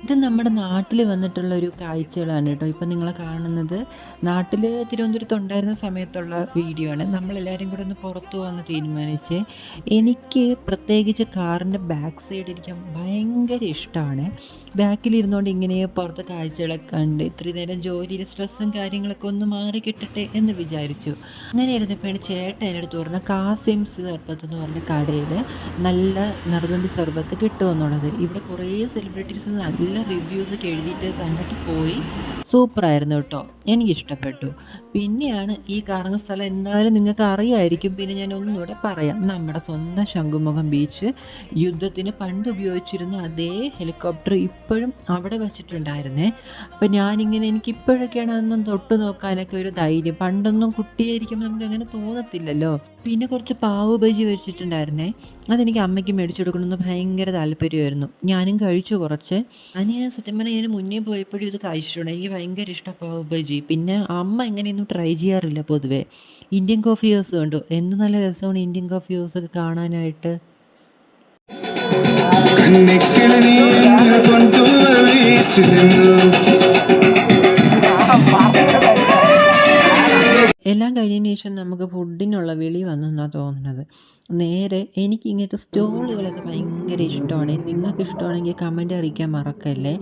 ഇത് നമ്മുടെ നാട്ടിൽ വന്നിട്ടുള്ള ഒരു കാഴ്ചകളാണ് കേട്ടോ. ഇപ്പം നിങ്ങൾ കാണുന്നത് നാട്ടിൽ തിരുവനന്തപുരത്ത് ഉണ്ടായിരുന്ന സമയത്തുള്ള വീഡിയോ ആണ്. നമ്മളെല്ലാവരും കൂടെ ഒന്ന് പുറത്തു പോകാമെന്ന് തീരുമാനിച്ച്. എനിക്ക് പ്രത്യേകിച്ച് കാറിൻ്റെ ബാക്ക് സൈഡ് ഇരിക്കാൻ ഭയങ്കര ഇഷ്ടമാണ്. ബാക്കിലിരുന്നുകൊണ്ട് ഇങ്ങനെ പുറത്തെ കാഴ്ചകളൊക്കെ കണ്ട് ഇത്രയും നേരം ജോലിയിൽ സ്ട്രെസ്സും കാര്യങ്ങളൊക്കെ ഒന്ന് മാറി കിട്ടട്ടെ എന്ന് വിചാരിച്ചു. അങ്ങനെ ഇരുന്നപ്പോഴാണ് ചേട്ടൻ എൻ്റെ അടുത്ത് പറഞ്ഞ കാസിംസ് സർബത്ത് എന്ന് പറഞ്ഞ കടയിൽ നല്ല നറുകണ്ടി സർബത്ത് കിട്ടുമെന്നുള്ളത്. ഇവിടെ കുറേ സെലിബ്രിറ്റീസ് നല്ല റിവ്യൂസ് ഒക്കെ എഴുതിയിട്ട് കണ്ടിട്ട് പോയി. സൂപ്പറായിരുന്നു കേട്ടോ, എനിക്കിഷ്ടപ്പെട്ടു. പിന്നെയാണ് ഈ കറങ്ങുന്ന സ്ഥലം എന്തായാലും നിങ്ങൾക്ക് അറിയായിരിക്കും. പിന്നെ ഞാൻ ഒന്നുകൂടെ പറയാം. നമ്മുടെ സ്വന്തം ശംഖുമുഖം ബീച്ച്, യുദ്ധത്തിന് പണ്ട് ഉപയോഗിച്ചിരുന്ന അതേ ഹെലികോപ്റ്റർ ഇപ്പോഴും അവിടെ വച്ചിട്ടുണ്ടായിരുന്നേ. അപ്പം ഞാനിങ്ങനെ എനിക്കിപ്പോഴൊക്കെയാണ് അതൊന്നും തൊട്ട് നോക്കാനൊക്കെ ഒരു ധൈര്യം. പണ്ടൊന്നും കുട്ടിയായിരിക്കുമ്പോൾ നമുക്ക് അങ്ങനെ തോന്നത്തില്ലല്ലോ. പിന്നെ കുറച്ച് പാവ് ബജി വെച്ചിട്ടുണ്ടായിരുന്നേ, അതെനിക്ക് അമ്മയ്ക്ക് മേടിച്ചു കൊടുക്കണമെന്ന് ഭയങ്കര താല്പര്യമായിരുന്നു. ഞാനും കഴിച്ചു കുറച്ച്. ഞാൻ സത്യം പറഞ്ഞാൽ ഇതിന് മുന്നേ പോയപ്പോഴും ഇത് കഴിച്ചിട്ടുണ്ട്. എനിക്ക് ഭയങ്കര ഇഷ്ടം പാവ് ബജി. പിന്നെ അമ്മ എങ്ങനെയൊന്നും ട്രൈ ചെയ്യാറില്ല പൊതുവേ. ഇന്ത്യൻ കോഫി ഹൗസ് കണ്ടു, എന്ത് നല്ല രസമാണ് ഇന്ത്യൻ കോഫി ഹൗസ് ഒക്കെ കാണാനായിട്ട്. എല്ലാം കഴിഞ്ഞതിന് ശേഷം നമുക്ക് ഫുഡിനുള്ള വിളി വന്നെന്നാണ് തോന്നുന്നത്. നേരെ എനിക്ക് ഇങ്ങനത്തെ സ്റ്റോളുകളൊക്കെ ഭയങ്കര ഇഷ്ടമാണ്. നിങ്ങൾക്ക് ഇഷ്ടമാണെങ്കിൽ കമൻറ്റ് അറിയിക്കാൻ മറക്കല്ലേ.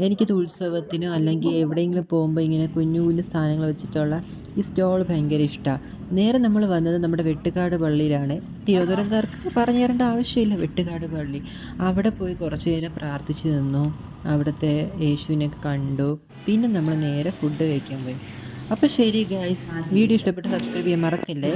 എനിക്കിത് ഉത്സവത്തിനോ അല്ലെങ്കിൽ എവിടെയെങ്കിലും പോകുമ്പോൾ ഇങ്ങനെ കുഞ്ഞു കുഞ്ഞു സാധനങ്ങൾ വെച്ചിട്ടുള്ള ഈ സ്റ്റോൾ ഭയങ്കര ഇഷ്ടമാണ്. നേരെ നമ്മൾ വന്നത് നമ്മുടെ വെട്ടുകാട് പള്ളിയിലാണ്. തിരുവനന്തപുരംകാർക്ക് പറഞ്ഞു തരേണ്ട ആവശ്യമില്ല, വെട്ടുകാട് പള്ളി. അവിടെ പോയി കുറച്ച് നേരം പ്രാർത്ഥിച്ച് നിന്നു, അവിടുത്തെ യേശുവിനൊക്കെ കണ്ടു. പിന്നെ നമ്മൾ നേരെ ഫുഡ് കഴിക്കാൻ പോയി. അപ്പോൾ ശരി ഗൈസ്, വീഡിയോ ഇഷ്ടപ്പെട്ട് സബ്സ്ക്രൈബ് ചെയ്യാൻ മറക്കല്ലേ.